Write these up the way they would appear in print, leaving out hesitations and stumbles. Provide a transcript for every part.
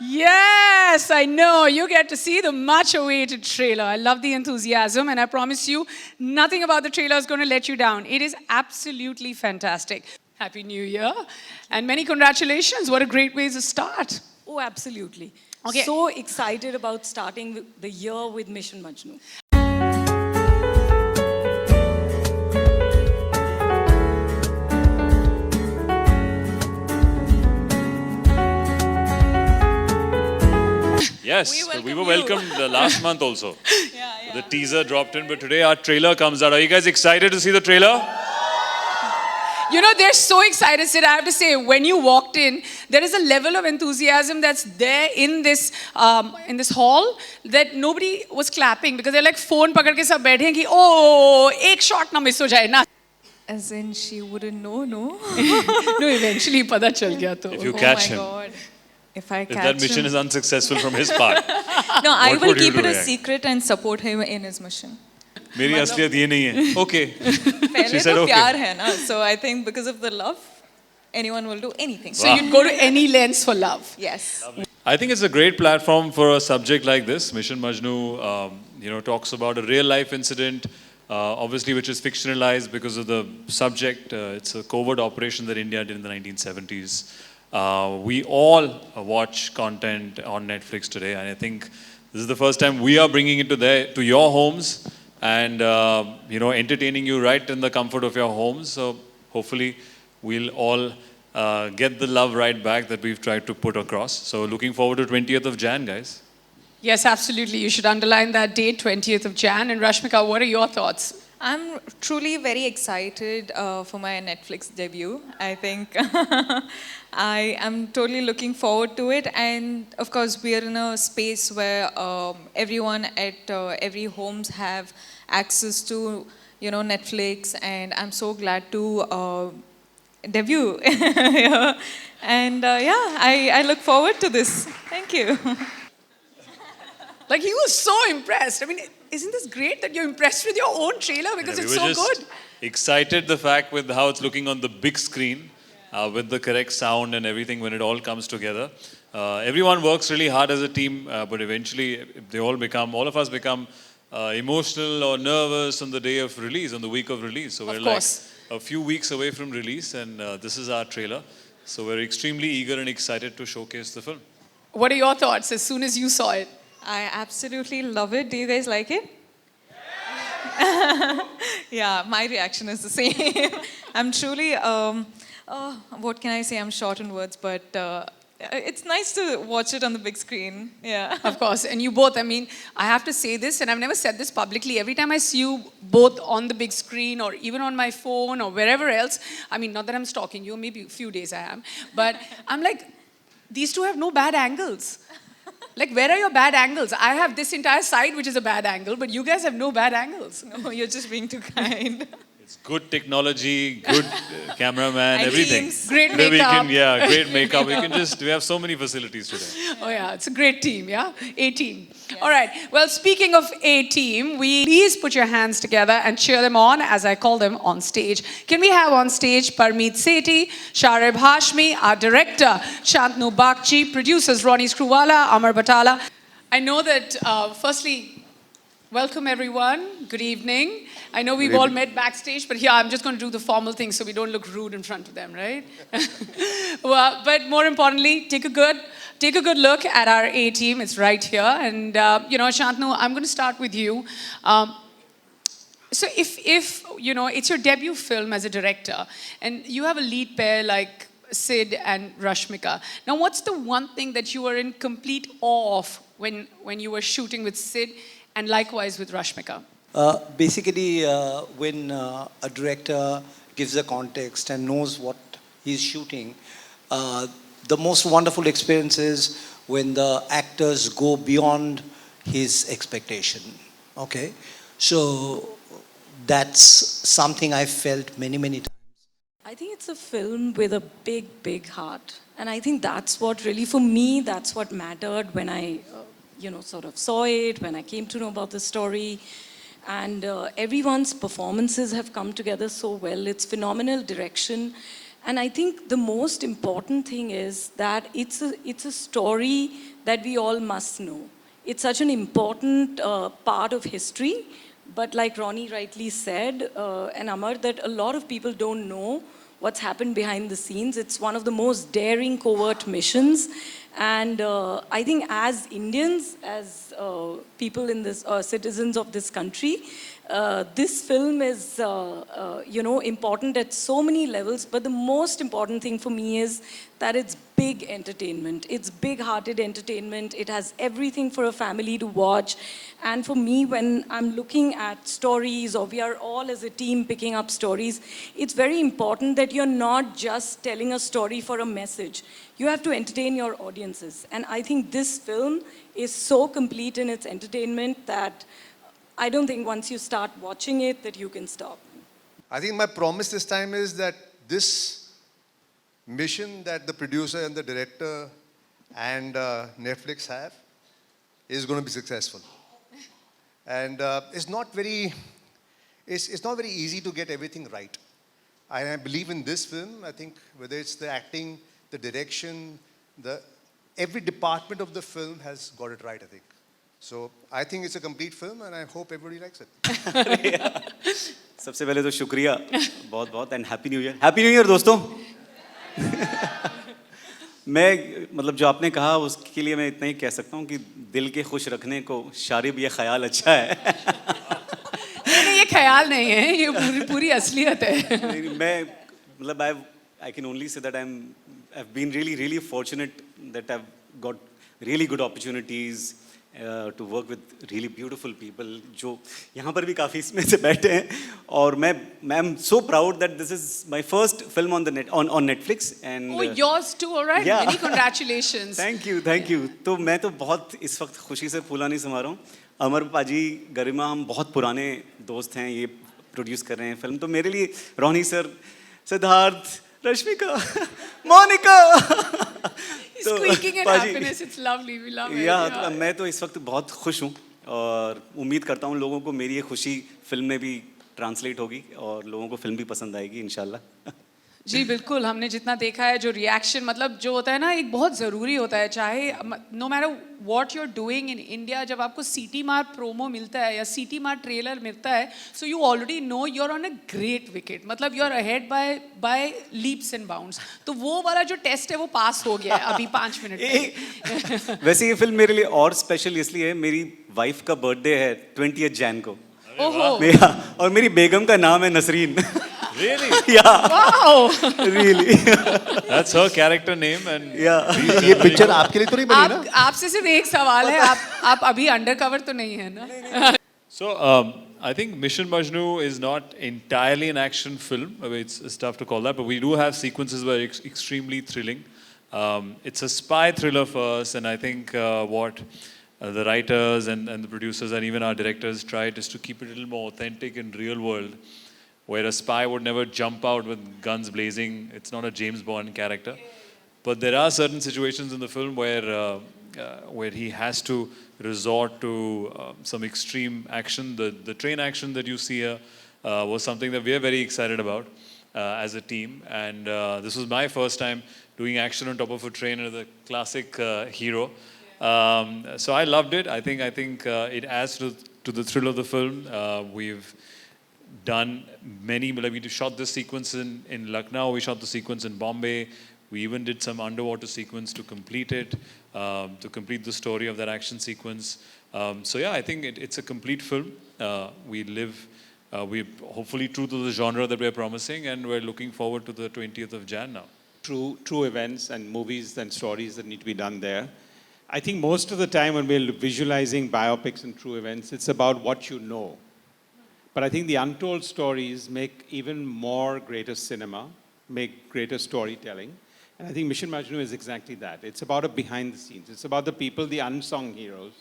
Yes, I know. You get to see the much-awaited trailer. I love the enthusiasm, and I promise you, nothing about the trailer is going to let you down. It is absolutely fantastic. Happy New Year, and many congratulations. What a great way to start. Oh, absolutely. Okay. So excited about starting the year with Mission Majnu. Yes, we were welcomed last month also. The teaser dropped in, but today our trailer comes out. Are you guys excited to see the trailer? You know, they're so excited, Sid. I have to say, when you walked in, there is a level of enthusiasm that's there in this hall that nobody was clapping because they're like, phone pakad ke sab baithe hain ki, oh, ek shot na miss ho jaye na. As in, she wouldn't know, no? No, eventually pata chal gaya to. If you catch him. God. If I catch that mission him. is unsuccessful from his part. No, I what will would you keep it a react? secret and support him in his mission. मेरी असलियत ये नहीं है. Okay. पहले said तो okay. प्यार है ना, so I think because of the love, anyone will do anything. So you'd go to any lengths for love. Yes. I think it's a great platform for a subject like this. Mission Majnu, talks about a real life incident, obviously which is fictionalized because of the subject. It's a covert operation that India did in the 1970s. We all watch content on Netflix today, and I think this is the first time we are bringing it to your homes and entertaining you right in the comfort of your homes. So hopefully we'll all get the love right back that we've tried to put across. So looking forward to 20th of Jan, guys. Yes, absolutely. You should underline that date, 20th of Jan. And Rashmika, what are your thoughts? I'm truly very excited for my Netflix debut. I think I am totally looking forward to it. And of course, we are in a space where everyone at every homes have access to, Netflix. And I'm so glad to debut. And I look forward to this. Thank you. Like, he was so impressed. I mean, isn't this great that you're impressed with your own trailer because it's so good? Excited the fact with how it's looking on the big screen, with the correct sound and everything when it all comes together. Everyone works really hard as a team, but eventually all of us become emotional or nervous on the day of release, on the week of release. So we're like a few weeks away from release, and this is our trailer. So we're extremely eager and excited to showcase the film. What are your thoughts as soon as you saw it? I absolutely love it. Do you guys like it? Yeah, my reaction is the same. I'm truly, what can I say? I'm short in words, but it's nice to watch it on the big screen. Yeah. Of course. And you both, I mean, I have to say this, and I've never said this publicly. Every time I see you both on the big screen or even on my phone or wherever else, I mean, not that I'm stalking you, maybe a few days I am, but I'm like, these two have no bad angles. Like, where are your bad angles? I have this entire side, which is a bad angle, but you guys have no bad angles. No, you're just being too kind. It's good technology, good cameraman, everything. Great makeup. Great makeup. We have so many facilities today. Oh yeah, it's a great team, yeah? A-team. Yes. All right, well, speaking of A-team, please put your hands together and cheer them on, as I call them, on stage. Can we have on stage Parmeet Sethi, Sharib Hashmi, our director, Shantanu Bakchi, producers Ronnie Screwvala, Amar Batala. I know that, firstly, welcome everyone, good evening. I know we've all met backstage, but here I'm just going to do the formal thing so we don't look rude in front of them, right? Well, but more importantly, take a good look at our A-team. It's right here. And, Shantanu, I'm going to start with you. So if it's your debut film as a director, and you have a lead pair like Sid and Rashmika. Now, what's the one thing that you were in complete awe of when you were shooting with Sid and likewise with Rashmika? Basically, when a director gives a context and knows what he's shooting, the most wonderful experience is when the actors go beyond his expectation. Okay? So that's something I felt many, many times. I think it's a film with a big, big heart. And I think that's what really, for me, that's what mattered when I, sort of saw it, when I came to know about the story. And everyone's performances have come together so well. It's phenomenal direction. And I think the most important thing is that it's a story that we all must know. It's such an important part of history, but like Ronnie rightly said, and Amar, that a lot of people don't know what's happened behind the scenes. It's one of the most daring covert missions. And I think as Indians, as people in this, citizens of this country, this film is, important at so many levels, but the most important thing for me is that it's big entertainment. It's big-hearted entertainment. It has everything for a family to watch. And for me, when I'm looking at stories, or we are all as a team picking up stories, it's very important that you're not just telling a story for a message. You have to entertain your audiences. And I think this film is so complete in its entertainment that I don't think once you start watching it that you can stop. I think my promise this time is that this mission that the producer and the director and Netflix have is going to be successful. And it's not very easy to get everything right. I believe in this film. I think whether it's the acting, the direction, every department of the film has got it right, I think. So I think it's a complete film and I hope everybody likes it. सबसे पहले तो शुक्रिया बहुत बहुत and happy new year दोस्तों। मैं मतलब जो आपने कहा उसके लिए मैं इतना ही कह सकता हूँ कि दिल के खुश रखने को शारिब ये ख्याल अच्छा है। नहीं ये ख्याल नहीं है, ये पूरी असलियत है। मैं मतलब I can only say that I've been really fortunate that I've got really good opportunities to work with really beautiful people जो यहाँ पर भी काफ़ी इसमें से बैठे हैं और I'm so proud that this is my first film on Netflix and yours too, all right? Yeah. Many congratulations. Thank you तो मैं तो बहुत इस वक्त खुशी से फूला नहीं समा रहा हूँ। अमर पाजी गरिमा हम बहुत पुराने दोस्त हैं, ये प्रोड्यूस कर रहे हैं फिल्म, तो मेरे लिए Ronnie sir, Siddharth, Rashmika, Monica Squeaking in happiness, it's lovely, we love it. तो मैं तो इस वक्त बहुत खुश हूँ और उम्मीद करता हूँ लोगों को मेरी ये खुशी फिल्म में भी ट्रांसलेट होगी और लोगों को फिल्म भी पसंद आएगी इंशाल्लाह। जी बिल्कुल, हमने जितना देखा है जो रिएक्शन मतलब जो होता है ना एक बहुत ज़रूरी होता है, चाहे no matter what you are doing in India, जब आपको सीटी मार प्रोमो मिलता है या सीटी मार ट्रेलर मिलता है, so you already know you are on a great wicket, मतलब you are ahead by leaps and bounds. तो वो वाला जो टेस्ट है वो पास हो गया है अभी 5 मिनट में। वैसे ये फिल्म मेरे लिए और स्पेशल इसलिए है, मेरी वाइफ का बर्थडे है 20 जैन को और मेरी बेगम का नाम है Nasreen. Really? Yeah. Wow. Really. That's her character name and yeah. ये पिक्चर आपके लिए तो नहीं बनी ना? आपसे सिर्फ एक सवाल है, आप अभी अंडरकवर तो नहीं है ना? So I think Mission Majnu is not entirely an action film. I mean, it's tough to call that, but we do have sequences where it's extremely thrilling. It's a spy thriller for us, and I think what the writers and the producers and even our directors tried is to keep it a little more authentic and real world, where a spy would never jump out with guns blazing. It's not a James Bond character. But there are certain situations in the film where he has to resort to some extreme action. The train action that you see here was something that we are very excited about as a team. And this was my first time doing action on top of a train as a classic hero. So I loved it. I think it adds to the thrill of the film. We've done many, like we shot this sequence in Lucknow, we shot the sequence in Bombay, we even did some underwater sequence to complete it, to complete the story of that action sequence. So yeah, I think it's a complete film. We're hopefully true to the genre that we're promising, and we're looking forward to the 20th of Jan now. True events and movies and stories that need to be done there. I think most of the time when we're visualizing biopics and true events, it's about what you know. But I think the untold stories make even more greater cinema, make greater storytelling. And I think Mission Majnu is exactly that. It's about a behind the scenes. It's about the people, the unsung heroes.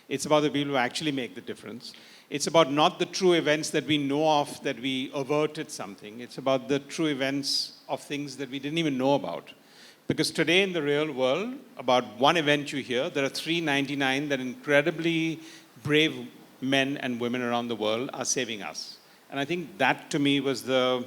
It's about the people who actually make the difference. It's about not the true events that we know of, that we averted something. It's about the true events of things that we didn't even know about. Because today in the real world, about one event you hear, there are 399 that incredibly brave men and women around the world are saving us. And I think that to me was the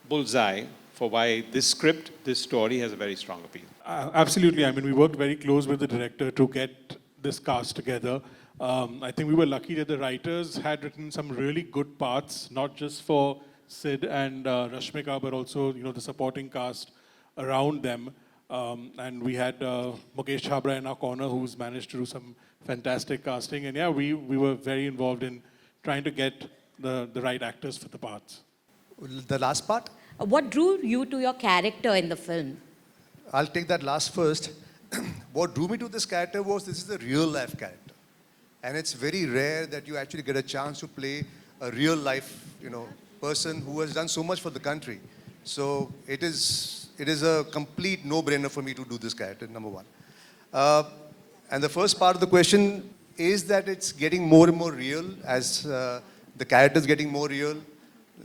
bullseye for why this script, this story has a very strong appeal. Absolutely. I mean, we worked very close with the director to get this cast together. I think we were lucky that the writers had written some really good parts, not just for Sid and Rashmika, but also, you know, the supporting cast around them. And we had 𝗵𝗵𝗶 in our corner, who's managed to do some fantastic casting. And yeah, we were very involved in trying to get the right actors for the parts. The last part? What drew you to your character in the film? I'll take that last first. What drew me to this character was this is a real life character. And it's very rare that you actually get a chance to play a real life, you know, person who has done so much for the country. So it is a complete no-brainer for me to do this character, number one. And the first part of the question is that it's getting more and more real as the character is getting more real.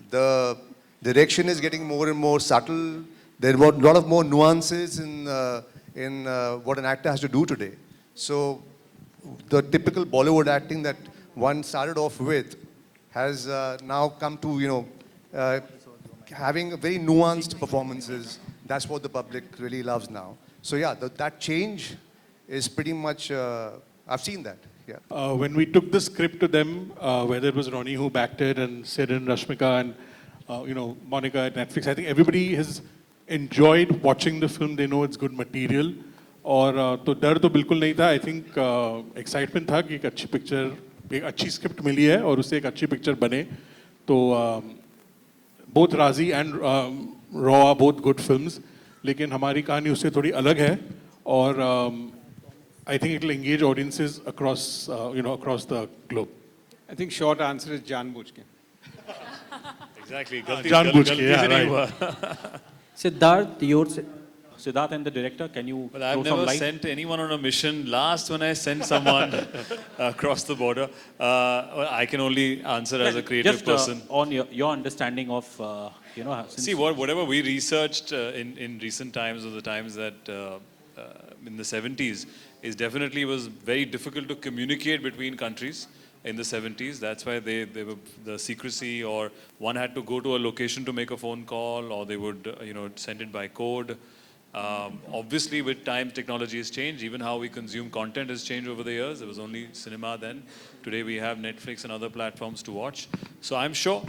The direction is getting more and more subtle. There are a lot of more nuances in what an actor has to do today. So the typical Bollywood acting that one started off with has now come to, you know, having very nuanced performances. That's what the public really loves now. So yeah, that change is pretty much, I've seen that, yeah. When we took the script to them, whether it was Ronnie who backed it and Sid and Rashmika and, you know, Monica at Netflix, I think everybody has enjoyed watching the film. They know it's good material. और तो डर तो बिल्कुल नहीं था. I think excitement था कि एक अच्छी पिक्चर, एक अच्छी स्क्रिप्ट मिली है और उससे एक अच्छी पिक्चर बने. तो both 𝗙صی and 𝗺 are both good films. लेकिन हमारी कहानी उससे थोड़ी अलग है और I think it will engage audiences across, you know, across the globe. I think short answer is जानबूझ के. Exactly. जानबूझ के, yeah, right. Sidharth and the director, can you Well, I've throw some never light? sent anyone on a mission. Last when I sent someone across the border, well, I can only answer as a creative Just person. on your understanding of, you know, since See, whatever we researched in recent times or the times that in the 70s is definitely was very difficult to communicate between countries in the 70s. That's why they were the secrecy, or one had to go to a location to make a phone call, or they would, you know, send it by code. Obviously, with time, technology has changed. Even how we consume content has changed over the years. There was only cinema then. Today, we have Netflix and other platforms to watch. So I'm sure,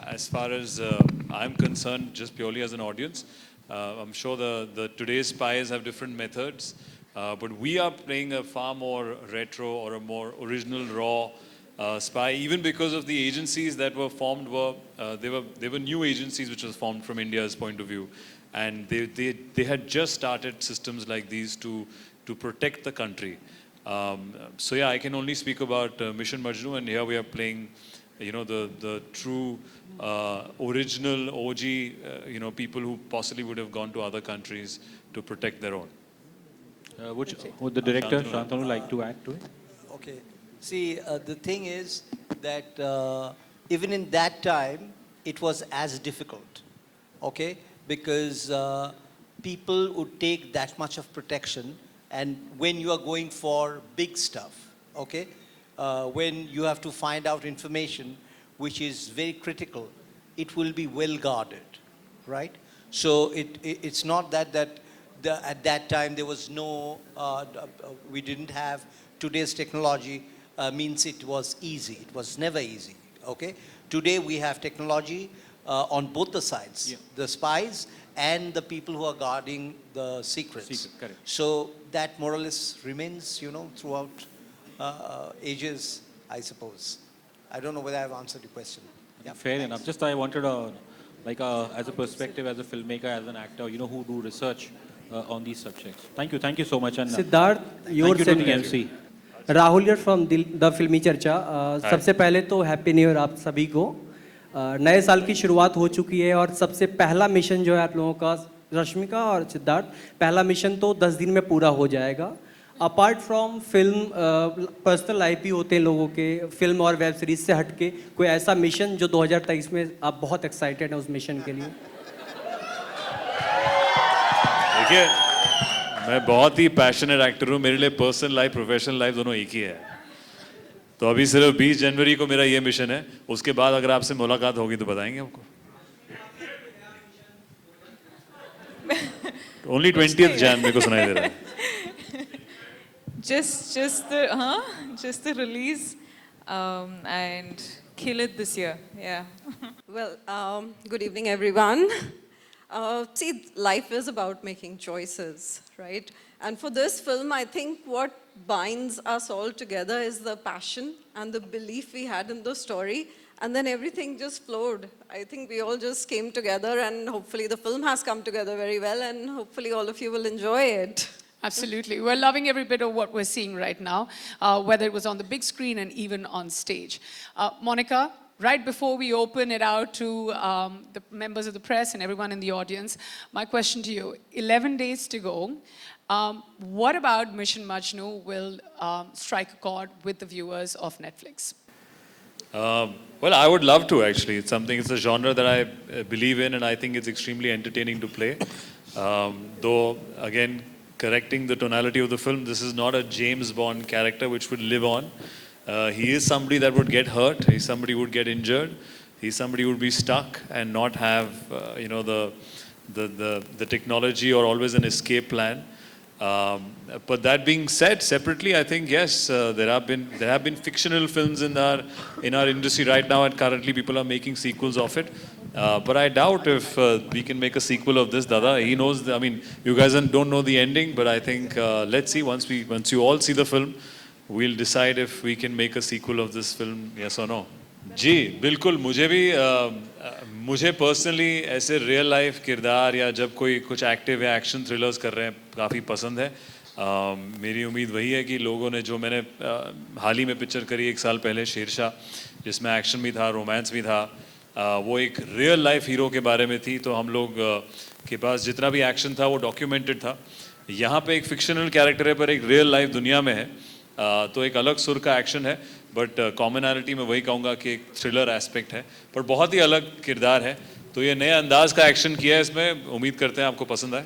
as far as I'm concerned, just purely as an audience, I'm sure the today's spies have different methods. But we are playing a far more retro or a more original, raw spy, even because of the agencies that were formed they were new agencies which was formed from India's point of view. And they had just started systems like these to protect the country. So yeah, I can only speak about Mission Majnu, and here we are playing, you know, the true original OG, you know, people who possibly would have gone to other countries to protect their own. Would the director, Shantanu, like to add to it? Okay. See, the thing is that even in that time, it was as difficult, okay? Because people would take that much of protection, and when you are going for big stuff, okay? When you have to find out information which is very critical, it will be well guarded, right? So it's not that at that time there was no, we didn't have today's technology means it was easy. It was never easy, okay? Today we have technology on both the sides, yeah. The spies and the people who are guarding the secrets. Correct. So that more or less remains, you know, throughout ages, I suppose. I don't know whether I've answered your question. Yeah, fair enough. Just I wanted as a perspective, as a filmmaker, as an actor, you know, who do research on these subjects. Thank you so much. And Sidharth, thank you to the MC. Rahul here from the फ़िल्मी चर्चा. सबसे पहले तो happy new year आप सभी को. नए साल की शुरुआत हो चुकी है और सबसे पहला मिशन जो है आप लोगों का, रश्मिका और सिद्धार्थ, पहला मिशन तो 10 दिन में पूरा हो जाएगा. Apart from film, personal life भी होते हैं लोगों के, फिल्म और वेब सीरीज से हटके कोई ऐसा मिशन जो 2023 में आप बहुत एक्साइटेड हैं उस मिशन के लिए? देखिए, मैं बहुत ही पैशनेट एक्टर हूँ. मेरे लिए पर्सनल लाइफ, प्रोफेशनल लाइफ दोनों एक ही है. तो अभी सिर्फ 20 जनवरी को मेरा ये मिशन है. उसके बाद अगर आपसे मुलाकात होगी तो बताएंगे आपको. Only 20th Jan मेरे को सुनाई दे रहा है. Just the release and kill it this year. Yeah. Well, good evening, everyone. See, life is about making choices, right? And for this film, I think what binds us all together is the passion and the belief we had in the story. And then everything just flowed. I think we all just came together, and hopefully the film has come together very well, and hopefully all of you will enjoy it. Absolutely. We're loving every bit of what we're seeing right now, whether it was on the big screen and even on stage. Monica, right before we open it out to the members of the press and everyone in the audience, my question to you, 11 days to go. What about Mission Majnu will strike a chord with the viewers of Netflix? Well, I would love to actually. It's a genre that I believe in, and I think it's extremely entertaining to play. Though, again, correcting the tonality of the film, this is not a James Bond character which would live on. He is somebody that would get hurt. He's somebody who would get injured. He's somebody who would be stuck and not have, the technology or always an escape plan. But that being said, separately, I think yes, there have been fictional films in our industry right now, and currently people are making sequels of it. But I doubt if we can make a sequel of this. Dada, he knows. You guys don't know the ending, but I think let's see. Once you all see the film, we'll decide if we can make a sequel of this film. Yes or no? जी बिल्कुल. मुझे personally ऐसे real life किरदार या जब कोई कुछ active या action thrillers कर रहे हैं काफ़ी पसंद है. मेरी उम्मीद वही है कि लोगों ने जो मैंने हाल ही में पिक्चर करी 1 साल पहले शेरशाह, जिसमें एक्शन भी था, रोमांस भी था, वो एक रियल लाइफ हीरो के बारे में थी. तो हम लोग के पास जितना भी एक्शन था वो डॉक्यूमेंटेड था. यहाँ पे एक फिक्शनल कैरेक्टर है पर एक रियल लाइफ दुनिया में है, तो एक अलग सुर का एक्शन है. बट कॉमनैलिटी में वही कहूँगा कि एक थ्रिलर एस्पेक्ट है, पर बहुत ही अलग किरदार है. तो ये नए अंदाज का एक्शन किया है इसमें. उम्मीद करते हैं आपको पसंद आए.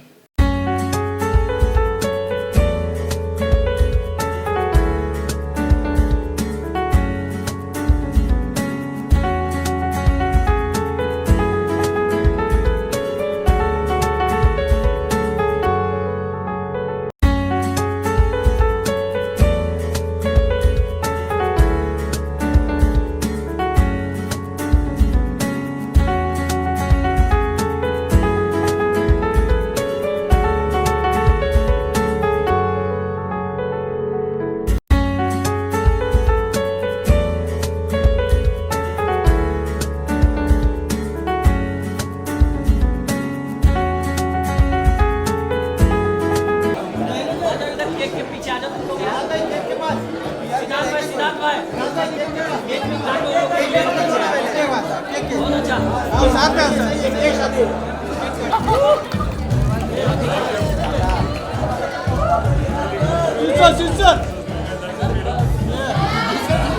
Sidharth!